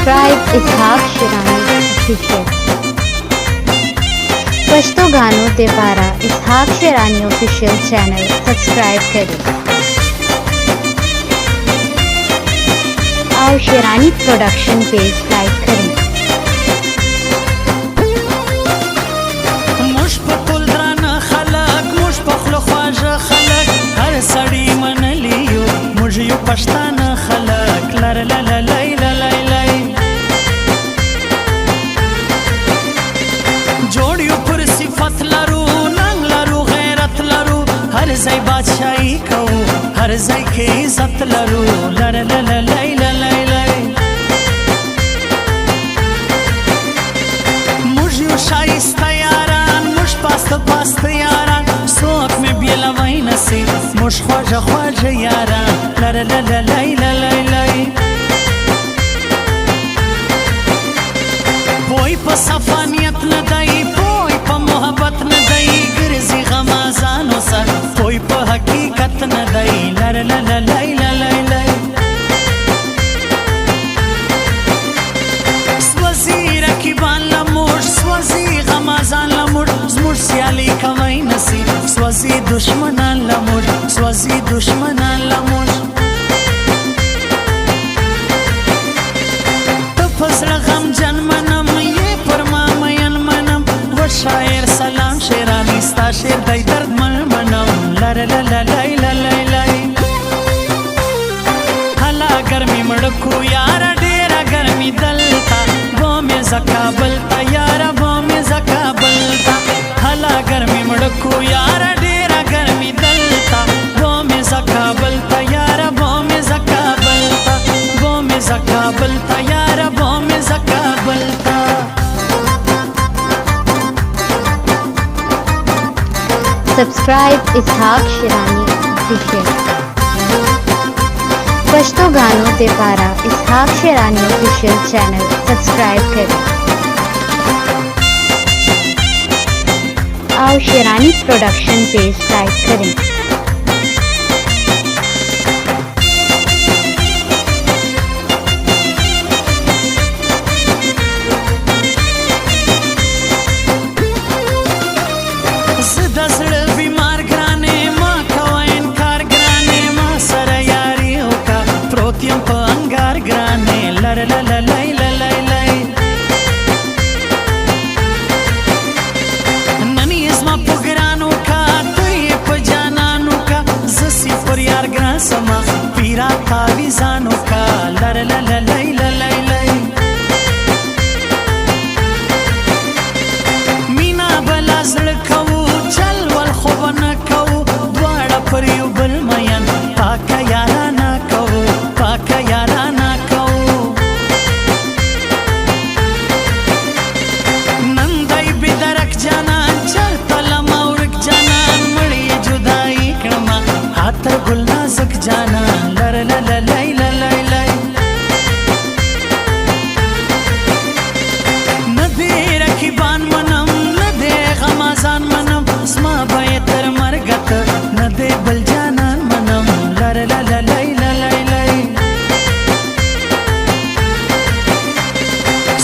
सब्सक्राइब इसहाक शिरानी ऑफिशियल। पश्तो गानों ते पारा इसहाक शिरानी ऑफिशियल चैनल सब्सक्राइब करें। आओ शिरानी प्रोडक्शन पेज लाइक करें। सड़ी मन लियो मुझे पछताना खलक लर लल लई लई लई जोड़ियो पर सिफत लरू नंग लरू गैरत लरू हर जई बादशाही कहू हर जई के इज्जत लरू लर लल लई लई लई मुझे शाइस्ता यारान मुझ पास्त पास्त यारान सोक में बिला वहीं नसी मुझ ख्वाजा ख्वाजा यारा लर लल लई लई लई पोई प सफानियत न दई पोई प मोहब्बत न दई गिरजी गमाजानो सर पोई प हकीकत न दई लर लल लई लई लई स्वजी रकीबान लमुड़ स्वजी गमाजान लमुड़ मुझ सियाली कमाई नसी स्वजी दुश्मनान लमुड़ स्वजी दुश्मनान लमुड़ तो फसला गम जन्मनम ये परमामयन मनम वो शायर सलाम शेरानी स्ता शेर दई दर्द मन मनम लर लल लई लई लई हला गर्मी मड़कू यारा डेरा गर्मी दलता वो में जकाबलता यारा वो में जकाबलता हला गर्मी मड़कू यारा डेरा गर्मी दलता वो में जकाबलता यारा वो में जकाबलता वो में जकाबलता यारा वो में जकाबलता सब्सक्राइब इसहाक शिरानी ऑफिशियल। पश्तो गानों ते पारा इसहाक शिरानी ऑफिशियल चैनल सब्सक्राइब करें। आओ शिरानी प्रोडक्शन पेज लाइक करें। बीमार ग्राने माँ खवाइन कार ग्राने माँ सर यारियों का प्रोतियम प अंगार ग्राने लर लल लई लई लई ननी इसमा पुगरानों का तो ये पजानानों का जसी पर यार ग्रां समा पीरा तावीजानों का लर लल लई लई लई मीना बला जड़कवू चल वल खुब न कहू द्वाड़ा पर यू बल मयन पाका यारा ना कहू पाका यारा ना कहू नंदई बिदरक जानान चल तलम औरक जानान मड़ी जुदाई कणमा हाथ गुल नाजुक जानान लर लल लई लई लई न दे रखीबान मनम न दे गमाजान मनम स्मा बेतर मरगत न दे बल जानान मनम लर लल लई लई लई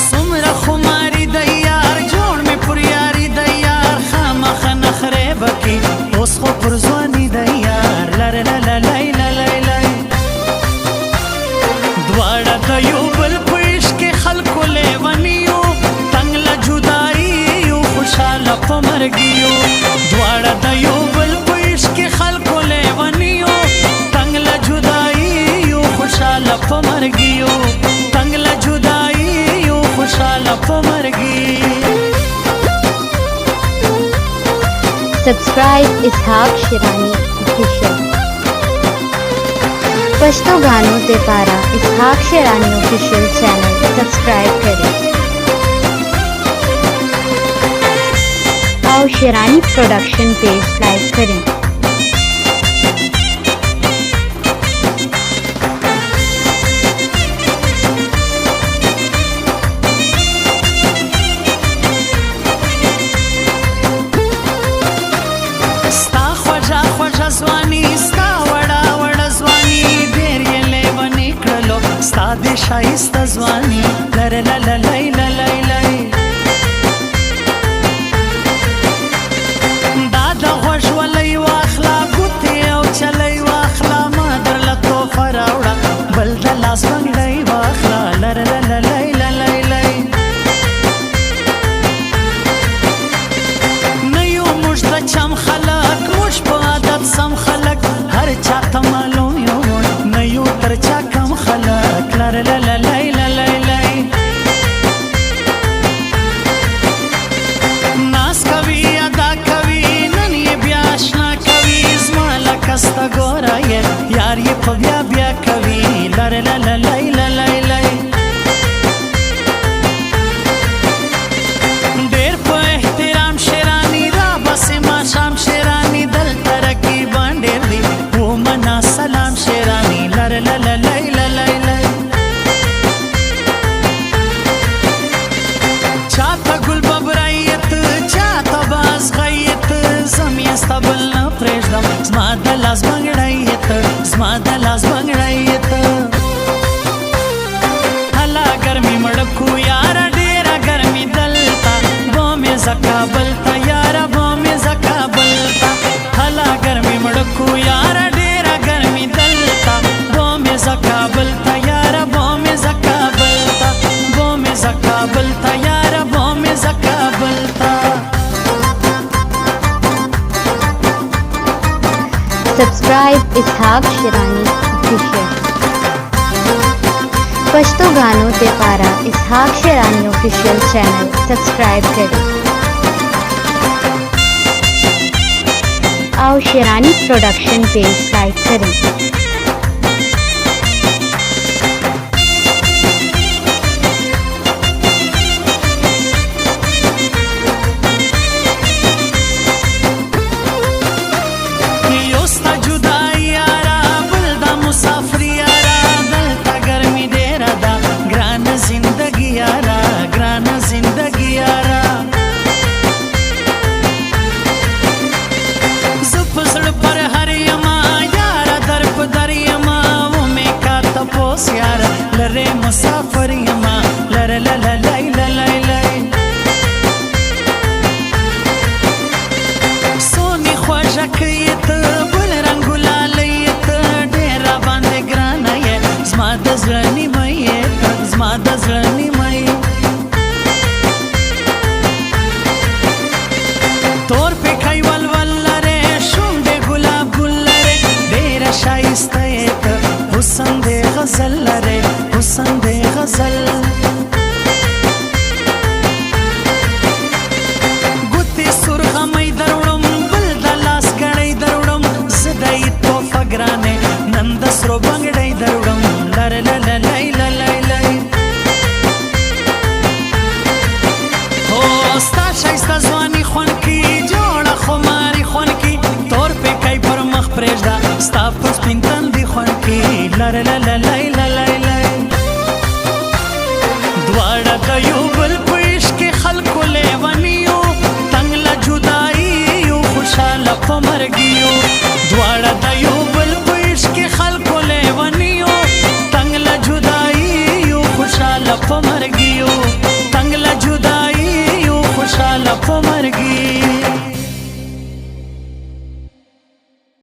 सुमरा खुमारी दैयार जोड़ में पुरियारी दैयार खामा खनखरे बकी उस को पुरजवानी दैयार लर लल लई लई लई द्वाड़ा दयो बल पेश के खलको ले वनियो तंगला जुदाई खुशाल मर गियो द्वाड़ा दयो बल पेश के खलको ले वनियो तंगला जुदाई खुशाल मर गियो तंगला जुदाई खुशाल मर गी। सब्सक्राइब इसहाक शिरानी ऑफिशियल। पश्तो गानों ते पारा इसहाक शिरानी ऑफिशियल चैनल सब्सक्राइब करें। आओ शिरानी प्रोडक्शन पेज लाइक करें। स्ता ख्वाजा ख्वाजा ज़वानी स्ता वड़ा वड़ा ज़वानी देर ये ले बनी कड़लो स्ता दे शाइस्ता ज़वानी مړکو یاره ډېره ګرمي دلته بومې زکابل ته یاره بومې زکابل ته هله ګرمي مړکو یاره ډېره ګرمي دلته بومې زکابل ته یاره بومې زکابل ته بومې زکابل ته یاره بومې زکابل ته सब्सक्राइब इसहाक शिरानी ऑफिशियल पश्तो गानों ते पारा इसहाक शिरानी ऑफिशियल चैनल सब्सक्राइब करें। आओ शिरानी प्रोडक्शन पेज लाइक करें। لره مسافر یما لره لره لای لای لای سونی خواجه کیت بل رنگ لالیت ډیر باندې ګرانه یې زما د زړه مې زما د زړه مې تور په کای ول لره شونډه ګلاب ګل لره ډیر شایسته حسن دے غزل لرے حسن دے غزل گوتی سرغمی دروڑم بل دلاس گڑی دروڑم زدائی توفا گرانے نندس رو بنگڑی دروڑم لر لر لائی لائی لائی ہو ستا شایستا زوانی خون کی جوڑا خماری خون کی تور پہ کئی پر مخ پریجدا ستا پس پینتن دی خون کی لر لر لائی لائی لائی دواړه د یو بل په عشق کې خلکو لیونیو تنګ له جدایي یو خوشحاله په مرګ یو دواړه د یو